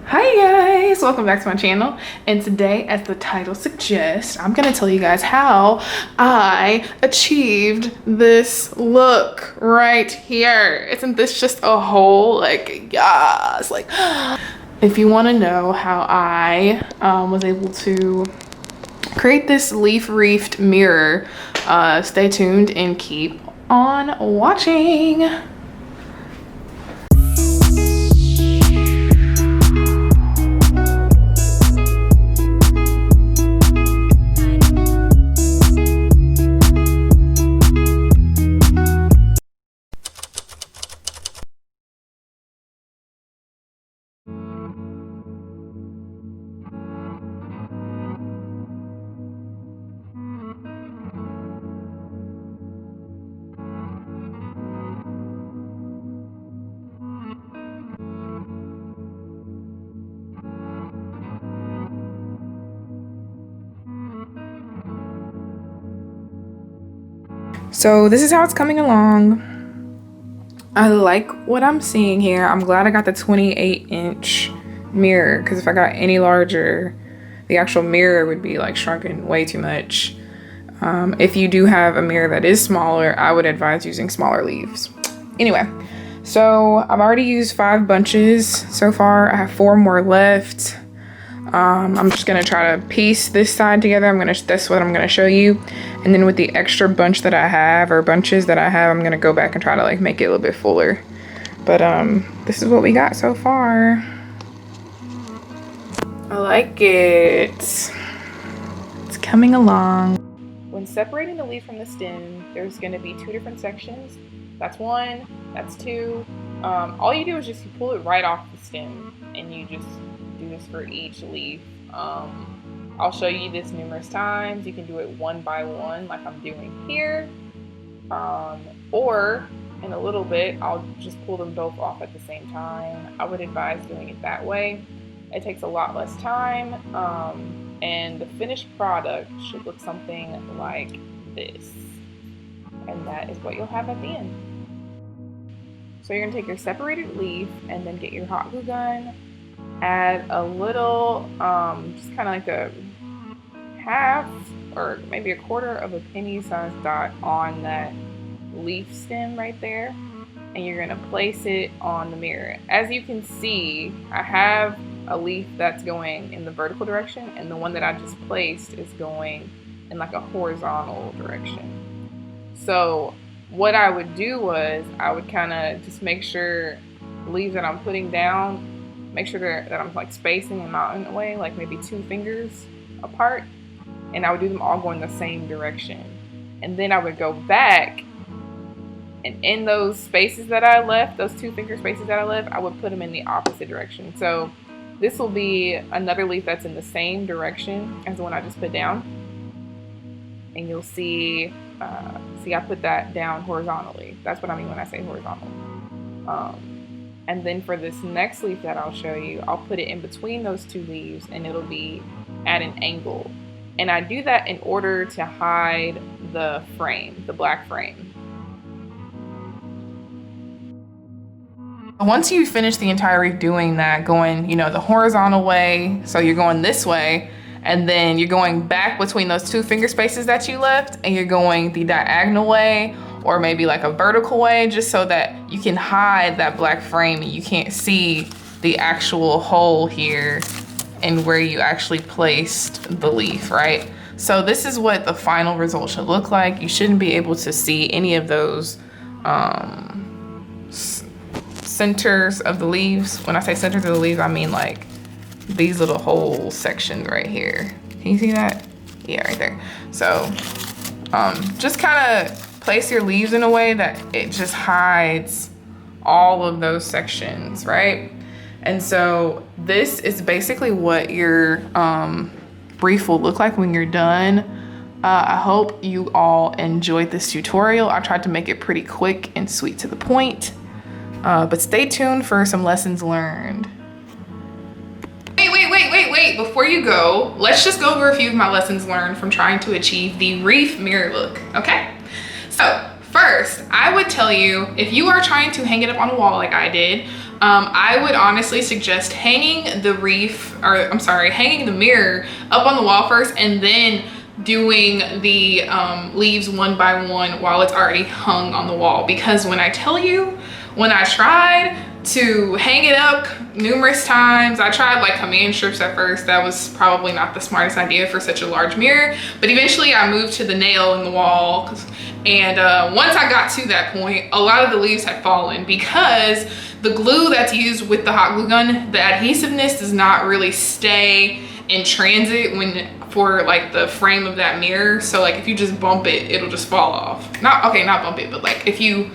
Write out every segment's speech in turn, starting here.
Hi guys, welcome back to my channel, and today, as the title suggests, I'm gonna tell you guys how I achieved this look right here. Isn't this just a whole yes, if you want to know how I was able to create this leaf wreathed mirror, stay tuned and keep on watching. So this is how it's coming along. I like what I'm seeing here. I'm glad I got the 28-inch mirror, because if I got any larger, the actual mirror would be like shrunken way too much. If you do have a mirror that is smaller, I would advise using smaller leaves. Anyway, so I've already used 5 bunches so far. I have 4 more left. I'm just gonna try to piece this side together. That's what I'm gonna show you. And then with the extra bunches that I have, I'm gonna go back and try to like make it a little bit fuller. But this is what we got so far. I like it. It's coming along. When separating the leaf from the stem, there's gonna be 2 different sections. That's 1, that's 2. All you do is just pull it right off the stem, and you just do this for each leaf. I'll show you this numerous times. You can do it one by one like I'm doing here, or in a little bit I'll just pull them both off at the same time. I would advise doing it that way. It takes a lot less time, and the finished product should look something like this, and that is what you'll have at the end. So you're gonna take your separated leaf and then get your hot glue gun, add a little, just kind of like a half or maybe a quarter of a penny sized dot on that leaf stem right there, and you're gonna place it on the mirror. As you can see, I have a leaf that's going in the vertical direction, and the one that I just placed is going in like a horizontal direction. So what I would do was I would kind of just make sure the leaves that I'm putting down, make sure that I'm like spacing them out in a way, like maybe 2 fingers apart, and I would do them all going the same direction. And then I would go back, and in those spaces that I left, those 2 finger spaces that I left, I would put them in the opposite direction. So this will be another leaf that's in the same direction as the one I just put down. And you'll see, I put that down horizontally. That's what I mean when I say horizontal. And then for this next leaf that I'll show you, I'll put it in between those 2 leaves, and it'll be at an angle. And I do that in order to hide the frame, the black frame. Once you finish the entire reef doing that, going, the horizontal way, so you're going this way, and then you're going back between those 2 finger spaces that you left, and you're going the diagonal way, or maybe like a vertical way, just so that you can hide that black frame and you can't see the actual hole here and where you actually placed the leaf, right? So this is what the final result should look like. You shouldn't be able to see any of those centers of the leaves. When I say centers of the leaves, I mean like these little whole sections right here. Can you see that? Yeah, right there. So just kind of place your leaves in a way that it just hides all of those sections, right? And so this is basically what your brief will look like when you're done. I hope you all enjoyed this tutorial. I tried to make it pretty quick and sweet to the point, but stay tuned for some lessons learned. Wait, before you go, let's just go over a few of my lessons learned from trying to achieve the reef mirror look, okay? So first, I would tell you, if you are trying to hang it up on a wall like I did, I would honestly suggest hanging hanging the mirror up on the wall first, and then doing the leaves one by one while it's already hung on the wall. Because when I tell you, when I tried to hang it up numerous times, I tried like command strips at first. That was probably not the smartest idea for such a large mirror, but eventually I moved to the nail in the wall, and once I got to that point, a lot of the leaves had fallen because the glue that's used with the hot glue gun, the adhesiveness does not really stay in transit for like the frame of that mirror. So like if you just bump it, it'll just fall off. Not bump it, but like if you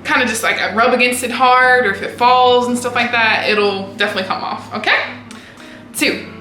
kind of just like rub against it hard, or if it falls and stuff like that, it'll definitely come off. Okay. 2.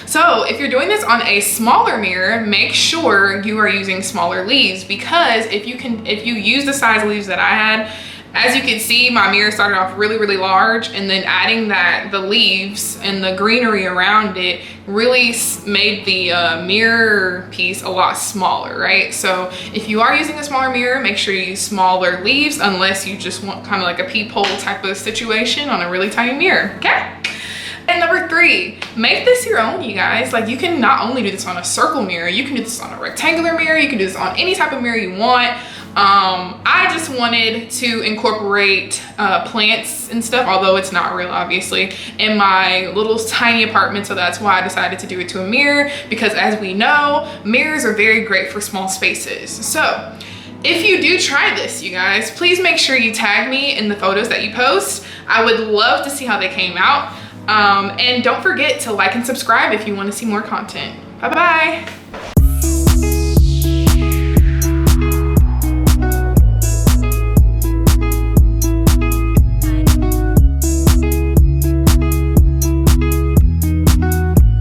So if you're doing this on a smaller mirror, make sure you are using smaller leaves, because if you use the size leaves that I had, as you can see, my mirror started off really, really large, and then adding the leaves and the greenery around it really made the mirror piece a lot smaller, right? So if you are using a smaller mirror, make sure you use smaller leaves, unless you just want kind of like a peephole type of situation on a really tiny mirror, okay? And number 3, make this your own, you guys. Like, you can not only do this on a circle mirror, you can do this on a rectangular mirror, you can do this on any type of mirror you want. I just wanted to incorporate plants and stuff, although it's not real, obviously, in my little tiny apartment. So that's why I decided to do it to a mirror, because as we know, mirrors are very great for small spaces. So if you do try this, you guys, please make sure you tag me in the photos that you post. I would love to see how they came out. And don't forget to like and subscribe if you want to see more content. Bye-bye.